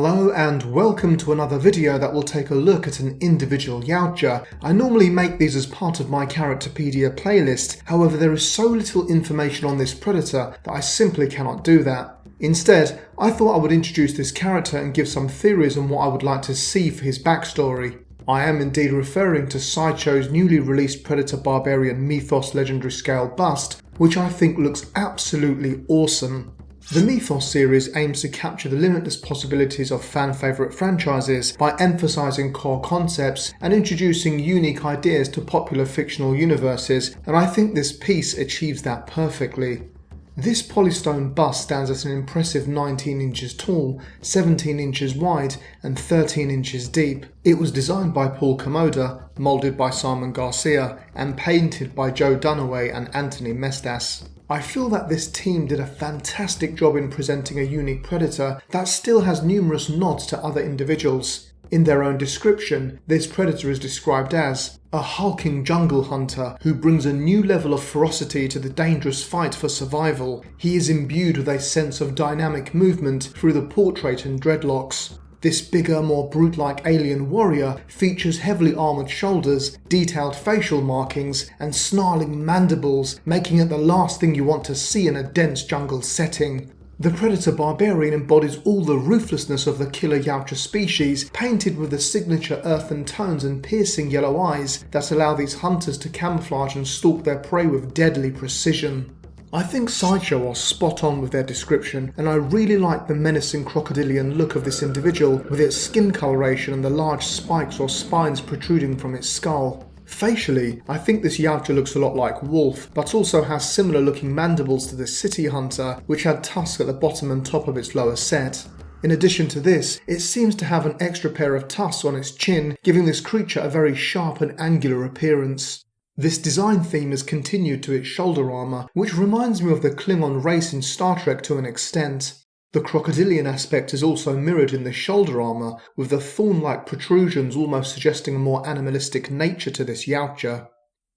Hello and welcome to another video that will take a look at an individual Yautja. I normally make these as part of my Characterpedia playlist, however there is so little information on this predator that I simply cannot do that. Instead, I thought I would introduce this character and give some theories on what I would like to see for his backstory. I am indeed referring to Sideshow's newly released Predator Barbarian Mythos Legendary Scale bust, which I think looks absolutely awesome. The Mythos series aims to capture the limitless possibilities of fan-favourite franchises by emphasising core concepts and introducing unique ideas to popular fictional universes, and I think this piece achieves that perfectly. This polystone bust stands at an impressive 19 inches tall, 17 inches wide and 13 inches deep. It was designed by Paul Komoda, moulded by Simon Garcia and painted by Joe Dunaway and Anthony Mestas. I feel that this team did a fantastic job in presenting a unique predator that still has numerous nods to other individuals. In their own description, this predator is described as a hulking jungle hunter who brings a new level of ferocity to the dangerous fight for survival. He is imbued with a sense of dynamic movement through the portrait and dreadlocks. This bigger, more brute-like alien warrior features heavily armoured shoulders, detailed facial markings, and snarling mandibles, making it the last thing you want to see in a dense jungle setting. The Predator Barbarian embodies all the ruthlessness of the killer Yautja species, painted with the signature earthen tones and piercing yellow eyes that allow these hunters to camouflage and stalk their prey with deadly precision. I think Sideshow are spot on with their description, and I really like the menacing crocodilian look of this individual with its skin coloration and the large spikes or spines protruding from its skull. Facially, I think this Yautja looks a lot like Wolf, but also has similar looking mandibles to the City Hunter, which had tusks at the bottom and top of its lower set. In addition to this, it seems to have an extra pair of tusks on its chin, giving this creature a very sharp and angular appearance. This design theme has continued to its shoulder armour, which reminds me of the Klingon race in Star Trek to an extent. The crocodilian aspect is also mirrored in the shoulder armour, with the thorn-like protrusions almost suggesting a more animalistic nature to this Yautja.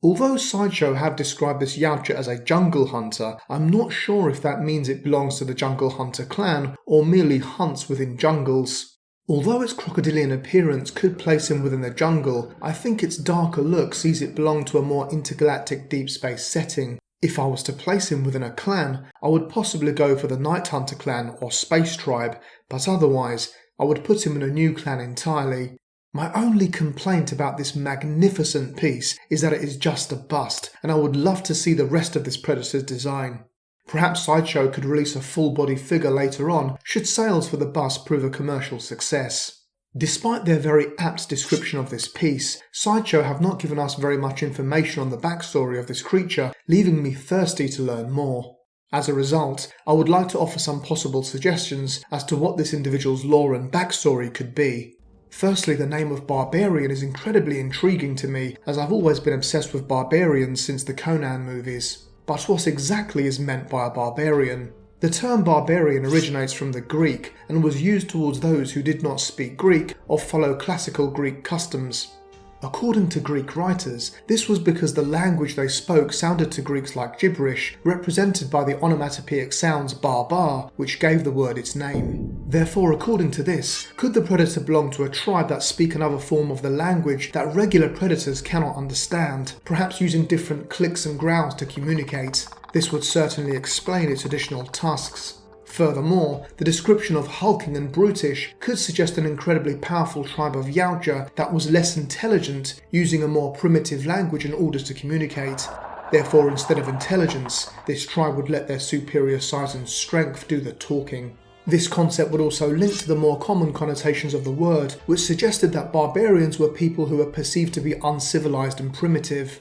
Although Sideshow have described this Yautja as a jungle hunter, I'm not sure if that means it belongs to the Jungle Hunter clan or merely hunts within jungles. Although its crocodilian appearance could place him within the jungle, I think its darker look sees it belong to a more intergalactic deep space setting. If I was to place him within a clan, I would possibly go for the Night Hunter clan or Space Tribe, but otherwise, I would put him in a new clan entirely. My only complaint about this magnificent piece is that it is just a bust, and I would love to see the rest of this predator's design. Perhaps Sideshow could release a full-body figure later on, should sales for the bust prove a commercial success. Despite their very apt description of this piece, Sideshow have not given us very much information on the backstory of this creature, leaving me thirsty to learn more. As a result, I would like to offer some possible suggestions as to what this individual's lore and backstory could be. Firstly, the name of Barbarian is incredibly intriguing to me, as I've always been obsessed with barbarians since the Conan movies. But what exactly is meant by a barbarian? The term barbarian originates from the Greek and was used towards those who did not speak Greek or follow classical Greek customs. According to Greek writers, this was because the language they spoke sounded to Greeks like gibberish, represented by the onomatopoeic sounds barbar, which gave the word its name. Therefore, according to this, could the predator belong to a tribe that speak another form of the language that regular predators cannot understand, perhaps using different clicks and growls to communicate? This would certainly explain its additional tusks. Furthermore, the description of hulking and brutish could suggest an incredibly powerful tribe of Yautja that was less intelligent, using a more primitive language in order to communicate. Therefore, instead of intelligence, this tribe would let their superior size and strength do the talking. This concept would also link to the more common connotations of the word, which suggested that barbarians were people who were perceived to be uncivilized and primitive.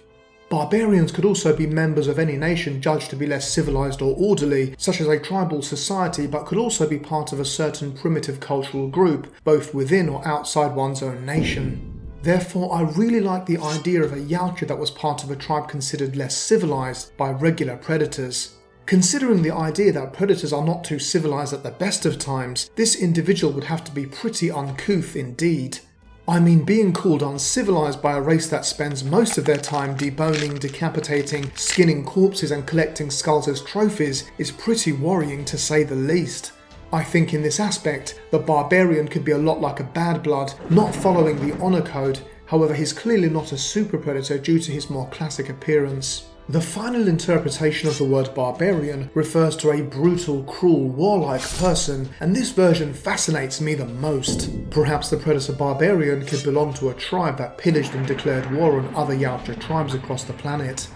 Barbarians could also be members of any nation judged to be less civilized or orderly, such as a tribal society, but could also be part of a certain primitive cultural group, both within or outside one's own nation. Therefore, I really like the idea of a Yautja that was part of a tribe considered less civilized by regular predators. Considering the idea that predators are not too civilized at the best of times, this individual would have to be pretty uncouth indeed. I mean, being called uncivilized by a race that spends most of their time deboning, decapitating, skinning corpses and collecting skulls as trophies is pretty worrying to say the least. I think in this aspect, the Barbarian could be a lot like a Bad Blood, not following the Honor Code. However, he's clearly not a super predator due to his more classic appearance. The final interpretation of the word barbarian refers to a brutal, cruel, warlike person, and this version fascinates me the most. Perhaps the predator barbarian could belong to a tribe that pillaged and declared war on other Yautja tribes across the planet.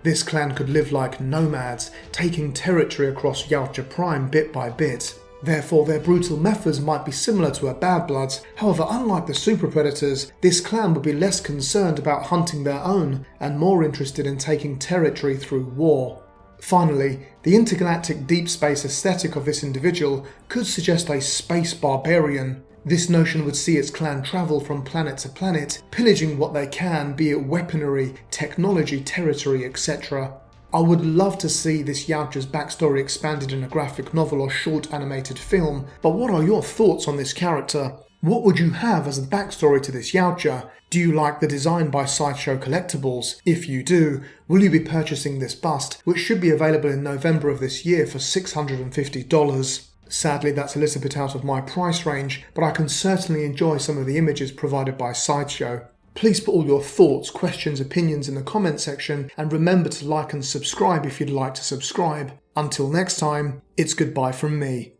This clan could live like nomads, taking territory across Yautja Prime bit by bit. Therefore, their brutal methods might be similar to a Bad Blood's. However, unlike the super predators, this clan would be less concerned about hunting their own and more interested in taking territory through war. Finally, the intergalactic deep space aesthetic of this individual could suggest a space barbarian. This notion would see its clan travel from planet to planet, pillaging what they can, be it weaponry, technology, territory, etc. I would love to see this Yautja's backstory expanded in a graphic novel or short animated film, but what are your thoughts on this character? What would you have as a backstory to this Yautja? Do you like the design by Sideshow Collectibles? If you do, will you be purchasing this bust, which should be available in November of this year for $650? Sadly, that's a little bit out of my price range, but I can certainly enjoy some of the images provided by Sideshow. Please put all your thoughts, questions, opinions in the comment section, and remember to like and subscribe if you'd like to subscribe. Until next time, it's goodbye from me.